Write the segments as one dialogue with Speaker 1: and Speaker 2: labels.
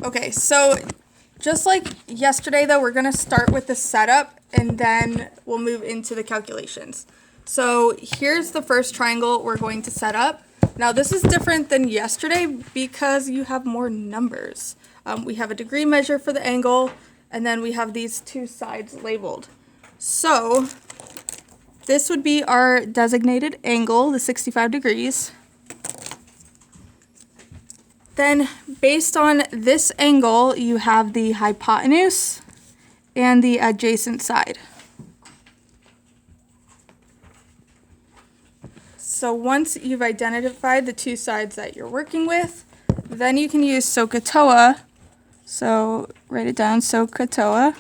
Speaker 1: Okay, so just like yesterday though, we're going to start with the setup and then we'll move into the calculations. So here's the first triangle we're going to set up. Now this is different than yesterday because you have more numbers. We have a degree measure for the angle, and then we have these two sides labeled. So this would be our designated angle, the 65 degrees. Then based on this angle, you have the hypotenuse and the adjacent side. So once you've identified the two sides that you're working with, then you can use SOHCAHTOA. So write it down, SOHCAHTOA,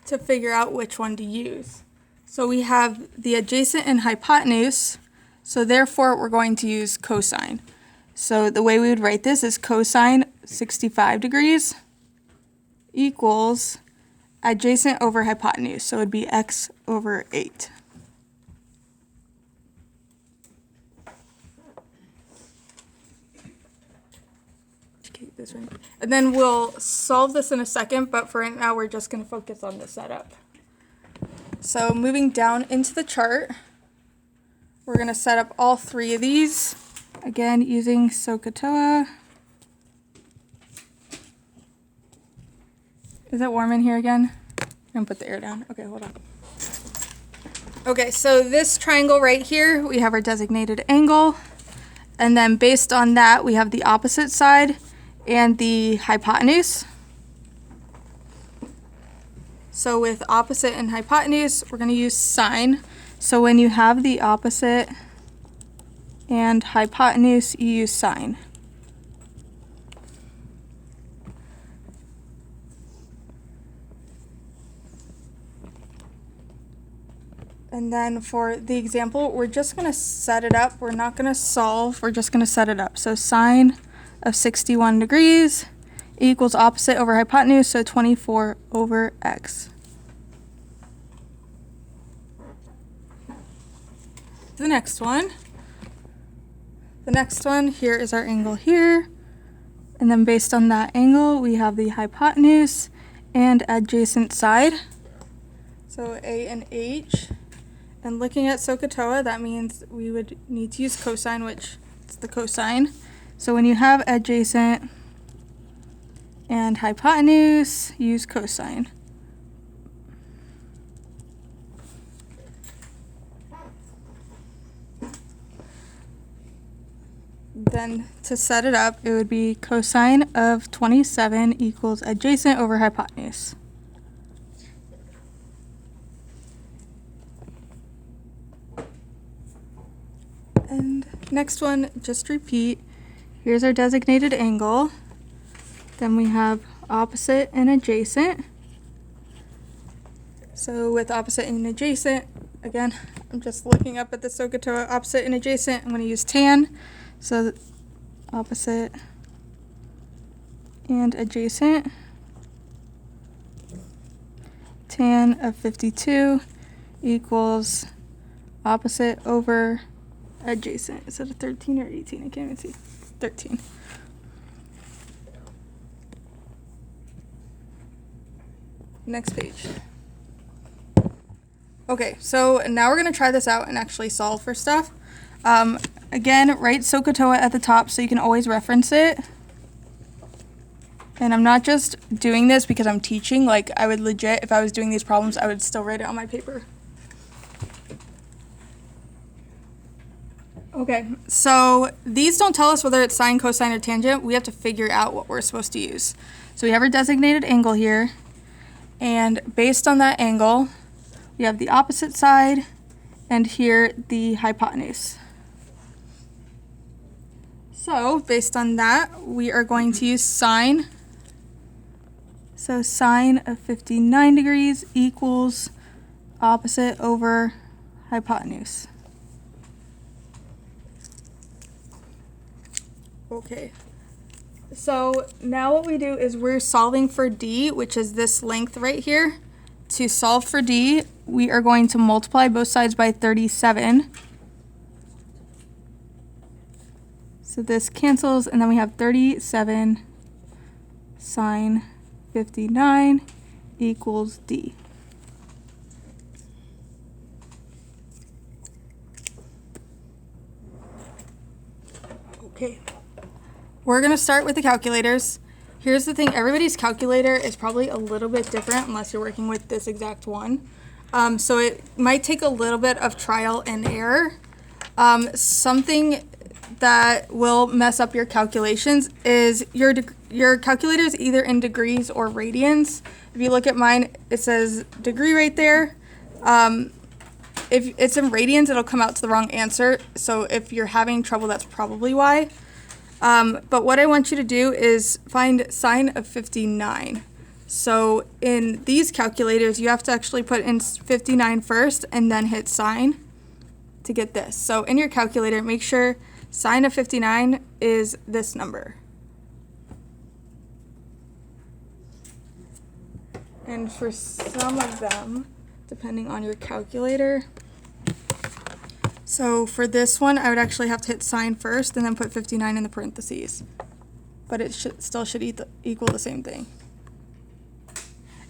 Speaker 1: to figure out which one to use. So we have the adjacent and hypotenuse, so therefore we're going to use cosine. So the way we would write this is cosine 65 degrees equals adjacent over hypotenuse, so it would be x over 8. This one. And then we'll solve this in a second, but for right now we're just going to focus on the setup. So moving down into the chart, we're going to set up all three of these, again using SOHCAHTOA. Is it warm in here again? I'm going to put the air down. Okay, hold on. Okay, so this triangle right here, we have our designated angle, and then based on that, we have the opposite side and the hypotenuse. So with opposite and hypotenuse, we're going to use sine. So when you have the opposite and hypotenuse, you use sine. And then for the example, we're just going to set it up. We're not going to solve. We're just going to set it up. So sine of 61 degrees equals opposite over hypotenuse, so 24 over x. The next one. The next one, here is our angle here. And then based on that angle, we have the hypotenuse and adjacent side. So A and H. And looking at SOHCAHTOA, that means we would need to use cosine, which is the cosine. So when you have adjacent and hypotenuse, use cosine. Then to set it up, it would be cosine of 27 equals adjacent over hypotenuse. And next one, just repeat. Here's our designated angle. Then we have opposite and adjacent. So with opposite and adjacent, again, I'm just looking up at the SOHCAHTOA opposite and adjacent. I'm going to use tan. So opposite and adjacent. Tan of 52 equals opposite over adjacent. Is it a 13 or 18? I can't even see. 13. Next page. Okay, so now we're going to try this out and actually solve for stuff. Again, write SOHCAHTOA at the top so you can always reference it. And I'm not just doing this because I'm teaching. Like, I would legit, if I was doing these problems, I would still write it on my paper. Okay, so these don't tell us whether it's sine, cosine, or tangent. We have to figure out what we're supposed to use. So we have our designated angle here, and based on that angle, we have the opposite side, and here the hypotenuse. So based on that, we are going to use sine. So sine of 59 degrees equals opposite over hypotenuse. Okay, so now what we do is we're solving for D, which is this length right here. To solve for D, we are going to multiply both sides by 37. So So this cancels, and then we have 37 sine 59 equals D. Okay. We're going to start with the calculators. Here's the thing, everybody's calculator is probably a little bit different unless you're working with this exact one. So it might take a little bit of trial and error. Something that will mess up your calculations is your calculator is either in degrees or radians. If you look at mine, it says degree right there. If it's in radians, it'll come out to the wrong answer. So if you're having trouble, that's probably why. But what I want you to do is find sine of 59. So in these calculators, you have to actually put in 59 first and then hit sine to get this. So in your calculator, make sure sine of 59 is this number. And for some of them, depending on your calculator, so for this one, I would actually have to hit sine first and then put 59 in the parentheses. But it still should equal the same thing.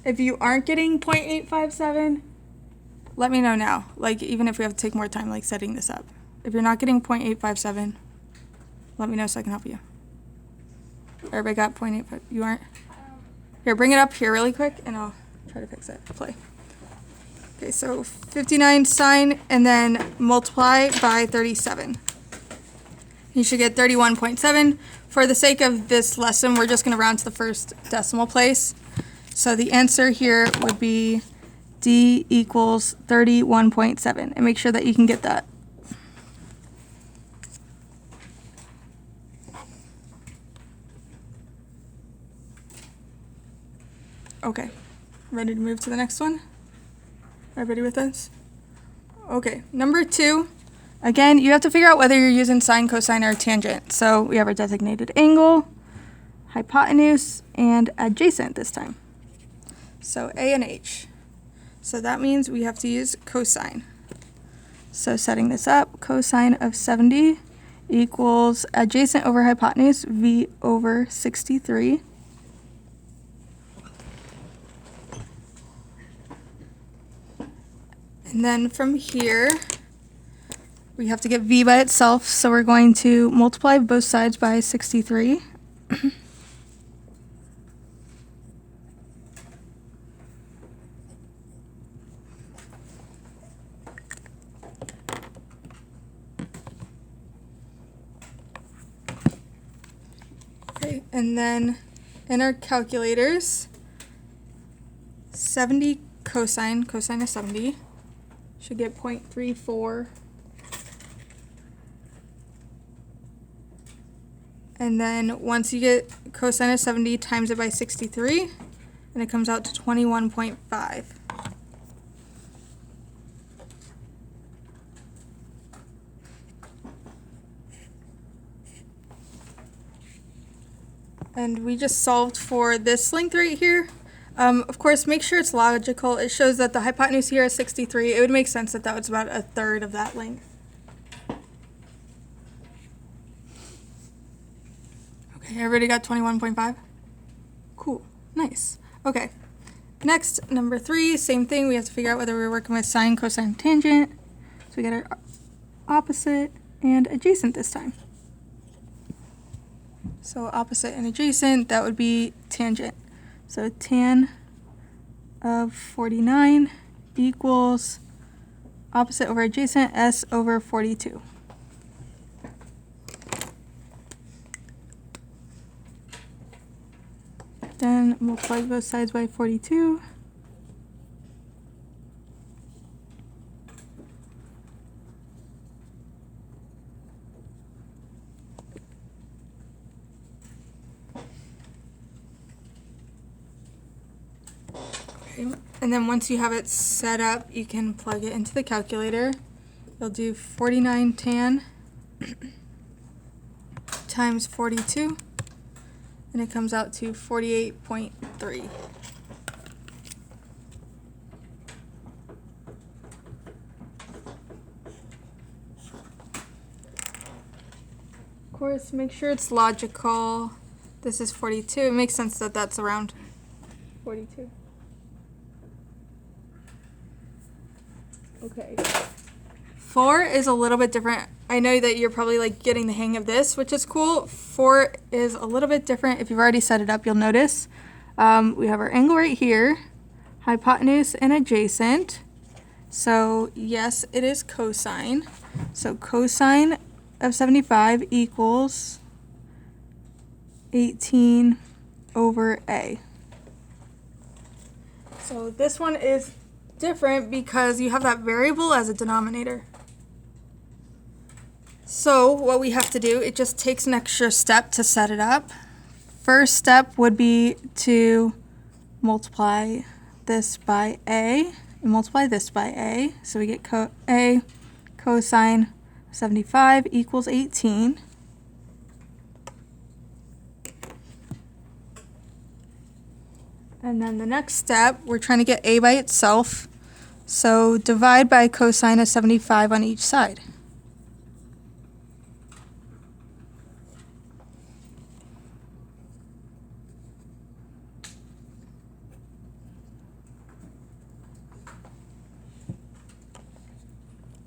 Speaker 1: If you aren't getting 0.857, let me know now. Like, even if we have to take more time, like, setting this up. If you're not getting 0.857, let me know so I can help you. Everybody got 0.85? You aren't? Here, bring it up here really quick, and I'll try to fix it. Play. Okay, so 59 sine, and then multiply by 37. You should get 31.7. For the sake of this lesson, we're just going to round to the first decimal place. So the answer here would be D equals 31.7. And make sure that you can get that. Okay, ready to move to the next one? Everybody with us? Okay, number 2. Again, you have to figure out whether you're using sine, cosine, or tangent. So we have our designated angle, hypotenuse, and adjacent this time. So A and H. So that means we have to use cosine. So setting this up, cosine of 70 equals adjacent over hypotenuse, V over 63. And then from here, we have to get V by itself, so we're going to multiply both sides by 63. Okay, and then in our calculators, 70 cosine of 70. Should get 0.34. And then once you get cosine of 70, times it by 63, and it comes out to 21.5. And we just solved for this length right here. Of course, make sure it's logical. It shows that the hypotenuse here is 63. It would make sense that that was about a third of that length. Okay, everybody got 21.5? Cool, nice. Okay, next, number 3, same thing. We have to figure out whether we're working with sine, cosine, tangent. So we got our opposite and adjacent this time. So opposite and adjacent, that would be tangent. So tan of 49 equals opposite over adjacent, S over 42. Then multiply both sides by 42. And then once you have it set up, you can plug it into the calculator. You'll do 49 tan times 42, and it comes out to 48.3. course, make sure it's logical. This is 42. It makes sense that that's around 42. Okay. 4 is a little bit different. I know that you're probably like getting the hang of this, which is cool. 4 is a little bit different. If you've already set it up, you'll notice. We have our angle right here, hypotenuse and adjacent. So yes, it is cosine. So cosine of 75 equals 18 over A. So this one is different because you have that variable as a denominator. So what we have to do, it just takes an extra step to set it up. First step would be to multiply this by A and multiply this by A. So we get A cosine 75 equals 18. And then the next step, we're trying to get A by itself. So divide by cosine of 75 on each side.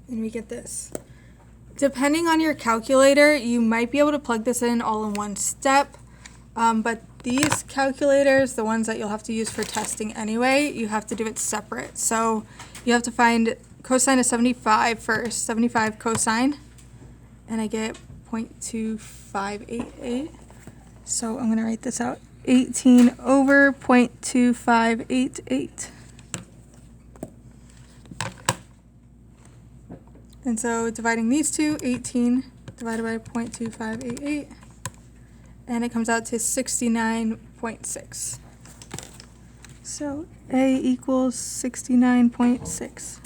Speaker 1: And we get this. Depending on your calculator, you might be able to plug this in all in one step, but these calculators, the ones that you'll have to use for testing anyway, you have to do it separate. So you have to find cosine of 75 first, 75 cosine, and I get 0.2588. So I'm going to write this out, 18 over 0.2588. And so dividing these two, 18 divided by 0.2588, and it comes out to 69.6. So A equals 69.6.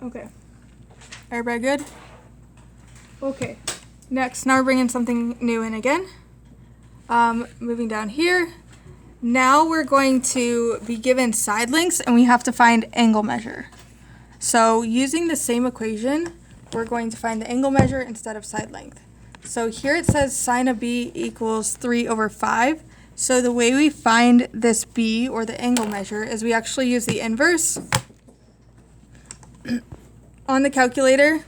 Speaker 1: Okay. Everybody good? Okay. Next, now we're bringing something new in again. Moving down here. Now we're going to be given side lengths and we have to find angle measure. So using the same equation, we're going to find the angle measure instead of side length. So here it says sine of B equals 3 over 5. So the way we find this B, or the angle measure, is we actually use the inverse. On the calculator,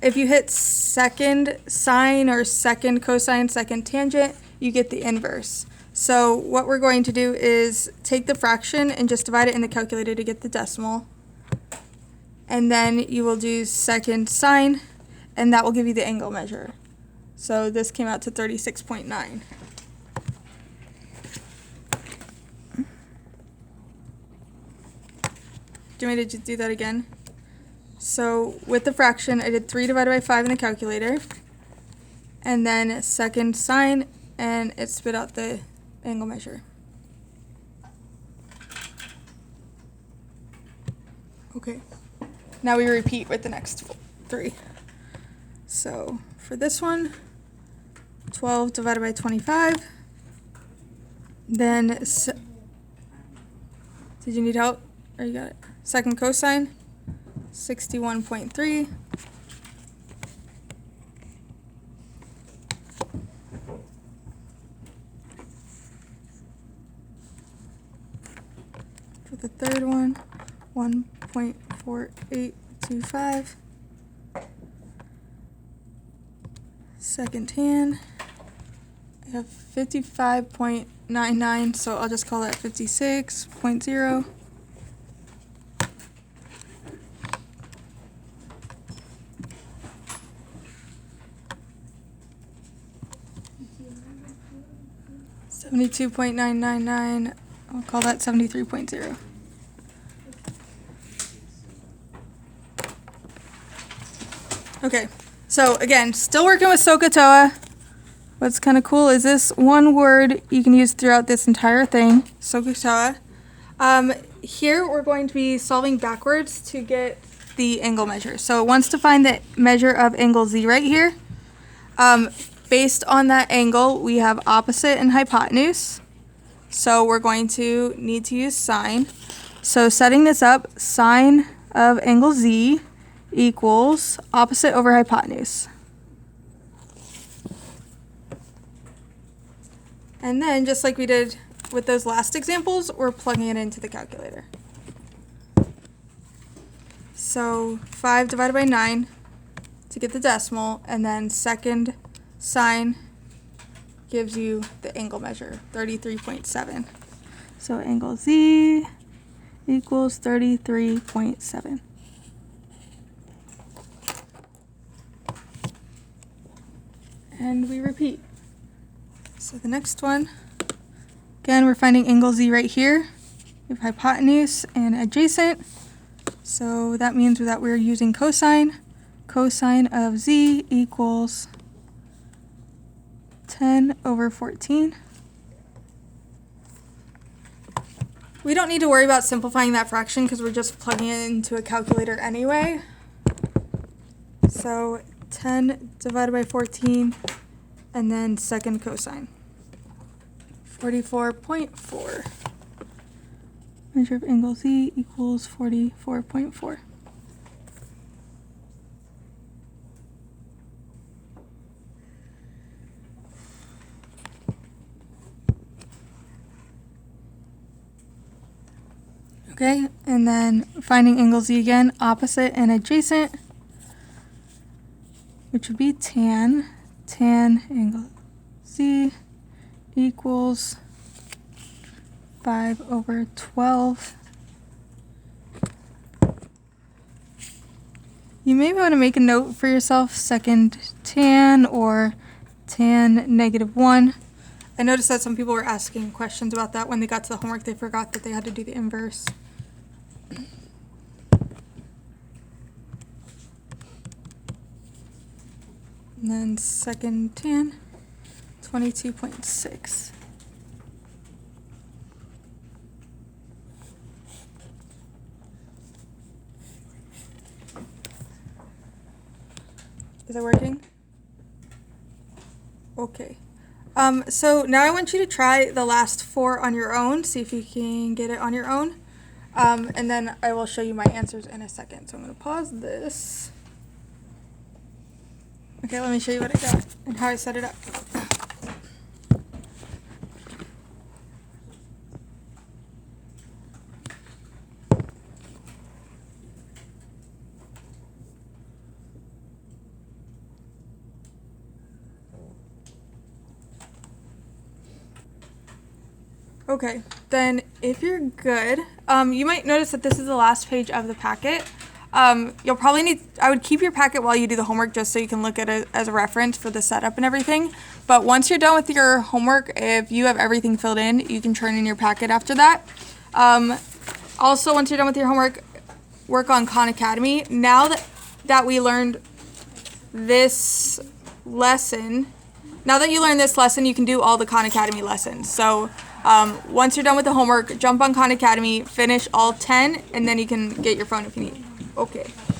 Speaker 1: if you hit second sine or second cosine, second tangent, you get the inverse. So what we're going to do is take the fraction and just divide it in the calculator to get the decimal. And then you will do second sine, and that will give you the angle measure. So this came out to 36.9. Do you want me to do that again? So with the fraction, I did 3 divided by 5 in the calculator, and then second sine, and it spit out the angle measure. Okay, now we repeat with the next 3. So for this one, 12 divided by 25, then, did you need help? Or you got it? Second cosine, 61.3. For the third one, 1.4825. Second tan, I have 55.99, so I'll just call that 56.0. $72.999, I'll call that 73.0. Okay, so again, still working with SOHCAHTOA. What's kind of cool is this one word you can use throughout this entire thing, SOHCAHTOA. Here we're going to be solving backwards to get the angle measure. So it wants to find the measure of angle Z right here. Based on that angle, we have opposite and hypotenuse. So we're going to need to use sine. So setting this up, sine of angle Z equals opposite over hypotenuse. And then, just like we did with those last examples, we're plugging it into the calculator. So 5 divided by 9 to get the decimal, and then second sine gives you the angle measure, 33.7. So angle Z equals 33.7. And we repeat. So the next one, again, we're finding angle Z right here. We have hypotenuse and adjacent. So that means that we're using cosine. Cosine of Z equals 10 over 14. We don't need to worry about simplifying that fraction because we're just plugging it into a calculator anyway. So 10 divided by 14, and then second cosine. 44.4. Measure of angle Z equals 44.4. Okay, and then finding angle Z again, opposite and adjacent, which would be tan angle Z equals 5 over 12. You may want to make a note for yourself, second tan or tan -1. I noticed that some people were asking questions about that when they got to the homework. They forgot that they had to do the inverse. And then second tan, 22.6. Is it working? Okay. So now I want you to try the last 4 on your own, see if you can get it on your own. And then I will show you my answers in a second. So I'm going to pause this. Okay, let me show you what I got and how I set it up. Okay, then if you're good, you might notice that this is the last page of the packet. You'll probably need, I would keep your packet while you do the homework just so you can look at it as a reference for the setup and everything. But once you're done with your homework, if you have everything filled in, you can turn in your packet after that. Also, once you're done with your homework, work on Khan Academy. Now that we learned this lesson, now that you learned this lesson, you can do all the Khan Academy lessons. So once you're done with the homework, jump on Khan Academy, finish all 10, and then you can get your phone if you need. Okay.